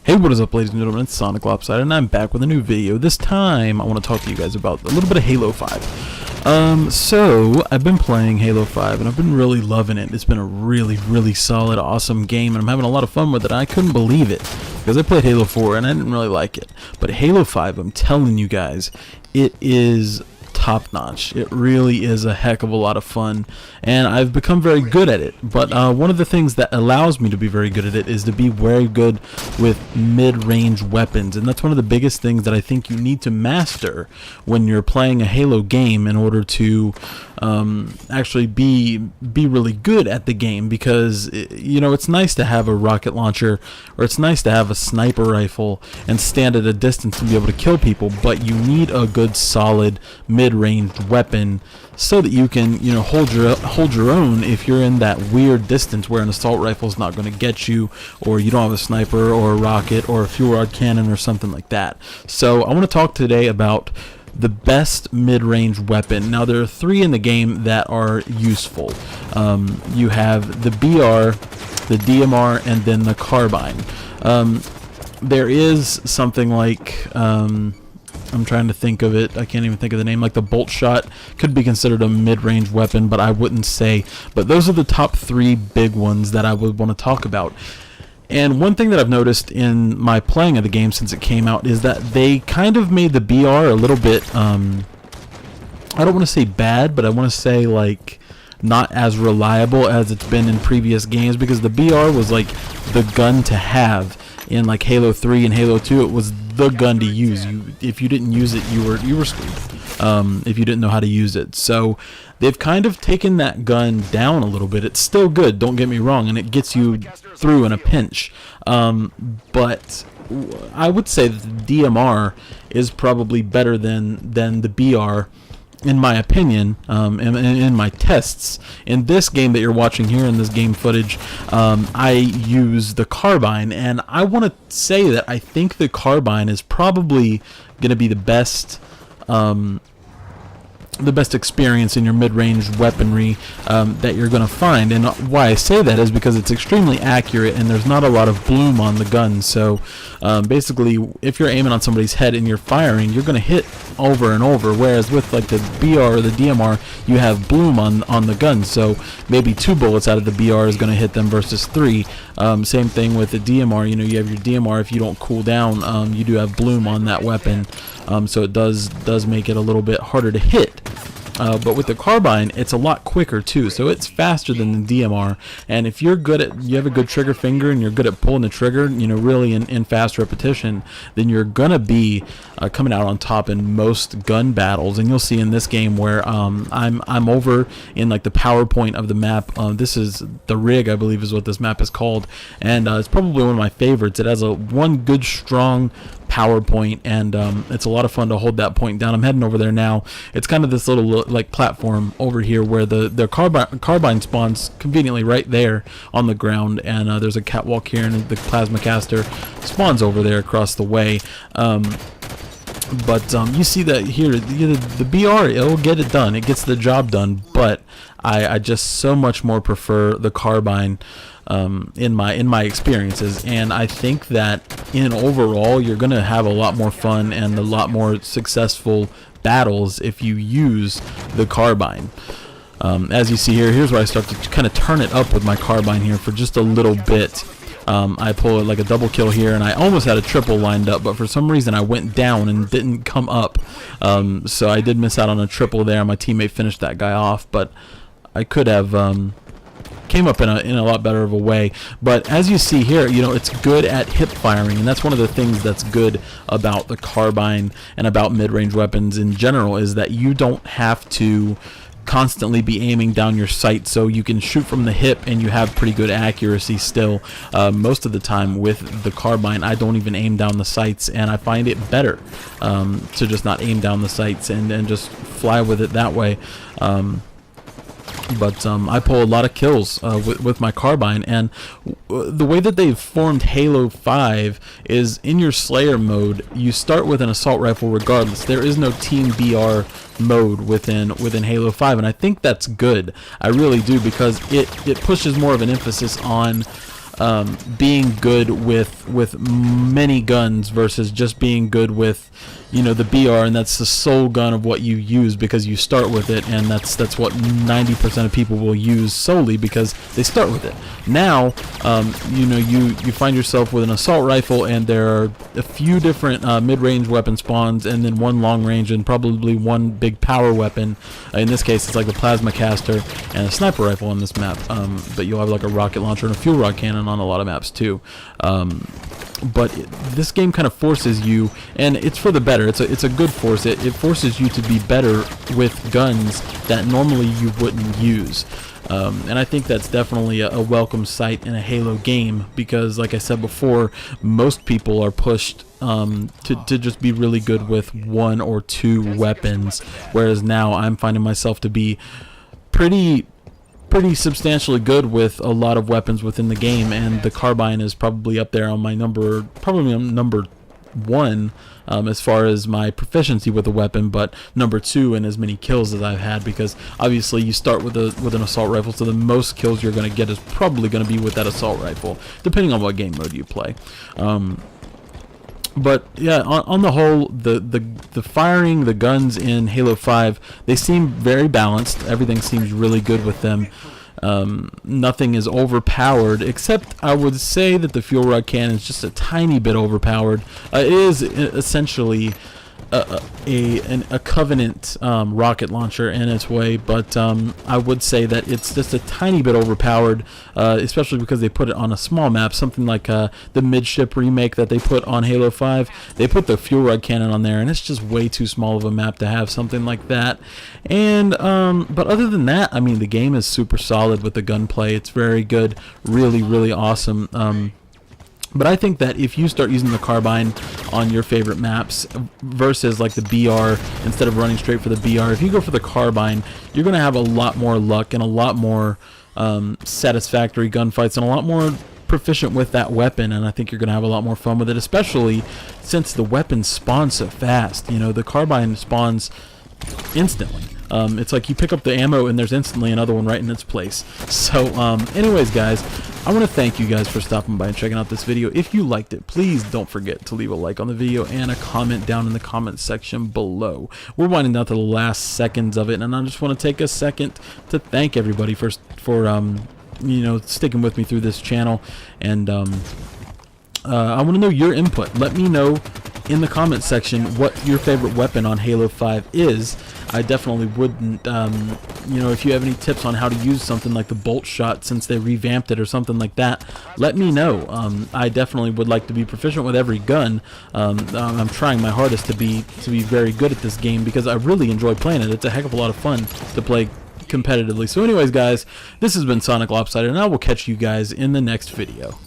Hey, what is up, ladies and gentlemen? It's SONICLOPSIDED, and I'm back with a new video. This time, I want to talk to you guys about a little bit of Halo 5. So, I've been playing Halo 5, and I've been really loving it. It's been a really solid, awesome game, and I'm having a lot of fun with it. I couldn't believe it, because I played Halo 4, and I didn't really like it. But Halo 5, I'm telling you guys, it is top-notch. It really is a heck of a lot of fun, and I've become very good at it. But one of the things that allows me to be very good at it is to be very good with mid-range weapons, and that's one of the biggest things that I think you need to master when you're playing a Halo game in order to actually be really good at the game. Because you know, it's nice to have a rocket launcher, or it's nice to have a sniper rifle and stand at a distance and be able to kill people, but you need a good solid mid-range weapon so that you can, you know, hold your own if you're in that weird distance where an assault rifle is not going to get you, or you don't have a sniper or a rocket or a fuel rod cannon or something like that. So I want to talk today about the best mid-range weapon. Now, there are three in the game that are useful. You have the BR, the DMR, and then the Carbine. There is something like I'm trying to think of it. I can't even think of the name. Like the bolt shot could be considered a mid-range weapon, but I wouldn't say. But those are the top three big ones that I would want to talk about. And one thing that I've noticed in my playing of the game since it came out is that they kind of made the BR a little bit, I don't want to say bad, but I want to say like not as reliable as it's been in previous games, because the BR was like the gun to have in like Halo 3 and Halo 2. It was the gun to use. If you didn't use it, you were screwed. If you didn't know how to use it. So they've kind of taken that gun down a little bit. It's still good, don't get me wrong, and it gets you through in a pinch. But I would say that the DMR is probably better than the BR, in my opinion, in my tests. In this game that you're watching here, in this game footage, I use the Carbine, and I want to say that I think the Carbine is probably going to be the best experience in your mid-range weaponry that you're going to find. And why I say that is because it's extremely accurate and there's not a lot of bloom on the gun. So basically, if you're aiming on somebody's head and you're firing, you're going to hit over and over, whereas with like the BR or the DMR, you have bloom on the gun, so maybe 2 bullets out of the BR is going to hit them versus 3. Same thing with the DMR. You know, you have your DMR, if you don't cool down, you do have bloom on that weapon, so it does make it a little bit harder to hit. But with the Carbine, it's a lot quicker too, so it's faster than the DMR. And if you're you have a good trigger finger and you're good at pulling the trigger, you know, really in fast repetition, then you're gonna be coming out on top in most gun battles. And you'll see in this game where I'm over in like the PowerPoint of the map. This is the rig, I believe, is what this map is called, and it's probably one of my favorites. It has one good strong PowerPoint, and it's a lot of fun to hold that point down. I'm heading over there now. It's kind of this little like platform over here where the Carbine spawns conveniently right there on the ground, and there's a catwalk here, and the plasma caster spawns over there across the way. But you see that here, the BR, it'll get it done. It gets the job done, but I just so much more prefer the Carbine in my experiences. And I think that in overall, you're gonna have a lot more fun and a lot more successful battles if you use the Carbine. As you see here, here's where I start to kind of turn it up with my Carbine here for just a little bit. I pull it like a double kill here, and I almost had a triple lined up, but for some reason I went down and didn't come up. So I did miss out on a triple there. My teammate finished that guy off, but I could have came up in a lot better of a way. But as you see here, you know, it's good at hip firing, and that's one of the things that's good about the Carbine and about mid-range weapons in general, is that you don't have to constantly be aiming down your sight, so you can shoot from the hip and you have pretty good accuracy still. Most of the time with the Carbine, I don't even aim down the sights, and I find it better to just not aim down the sights and just fly with it that way. But I pull a lot of kills with my Carbine, and the way that they've formed Halo 5 is in your Slayer mode, you start with an assault rifle regardless. There is no Team BR mode within Halo 5, and I think that's good. I really do, because it pushes more of an emphasis on being good with many guns versus just being good with, you know, the BR, and that's the sole gun of what you use because you start with it, and that's what 90% of people will use solely because they start with it. Now, you know, you find yourself with an assault rifle, and there are a few different mid-range weapon spawns, and then one long range, and probably one big power weapon. In this case, it's like the plasma caster and a sniper rifle on this map, but you'll have like a rocket launcher and a fuel rod cannon on a lot of maps too. But this game kind of forces you, and it's for the better. It's a good force. It forces you to be better with guns that normally you wouldn't use. And I think that's definitely a welcome sight in a Halo game because, like I said before, most people are pushed to just be really good with one or two weapons, whereas now I'm finding myself to be pretty substantially good with a lot of weapons within the game, and the Carbine is probably up there on my number one as far as my proficiency with a weapon, but number two in as many kills as I've had, because obviously you start with an assault rifle, so the most kills you're going to get is probably going to be with that assault rifle, depending on what game mode you play. But yeah, on the whole, the firing, the guns in Halo 5, they seem very balanced. Everything seems really good with them. Nothing is overpowered, except I would say that the fuel rod cannon is just a tiny bit overpowered. It is essentially a Covenant rocket launcher in its way, but I would say that it's just a tiny bit overpowered, especially because they put it on a small map, something like the Midship remake that they put on Halo 5. They put the fuel rod cannon on there, and it's just way too small of a map to have something like that. And but other than that, I mean, the game is super solid with the gunplay. It's very good, really awesome. But I think that if you start using the Carbine on your favorite maps versus like the BR, instead of running straight for the BR, if you go for the Carbine, you're going to have a lot more luck and a lot more satisfactory gunfights and a lot more proficient with that weapon, and I think you're going to have a lot more fun with it, especially since the weapons spawn so fast. You know, the Carbine spawns instantly. It's like you pick up the ammo and there's instantly another one right in its place. So anyways, guys, I want to thank you guys for stopping by and checking out this video. If you liked it, please don't forget to leave a like on the video and a comment down in the comment section below. We're winding down to the last seconds of it, and I just want to take a second to thank everybody for you know, sticking with me through this channel. And I want to know your input. Let me know in the comment section what your favorite weapon on Halo 5 is. I definitely wouldn't, you know, if you have any tips on how to use something like the bolt shot since they revamped it or something like that, let me know. I definitely would like to be proficient with every gun. I'm trying my hardest to be very good at this game because I really enjoy playing it. It's a heck of a lot of fun to play competitively. So anyways, guys, this has been SONICLOPSIDED, and I will catch you guys in the next video.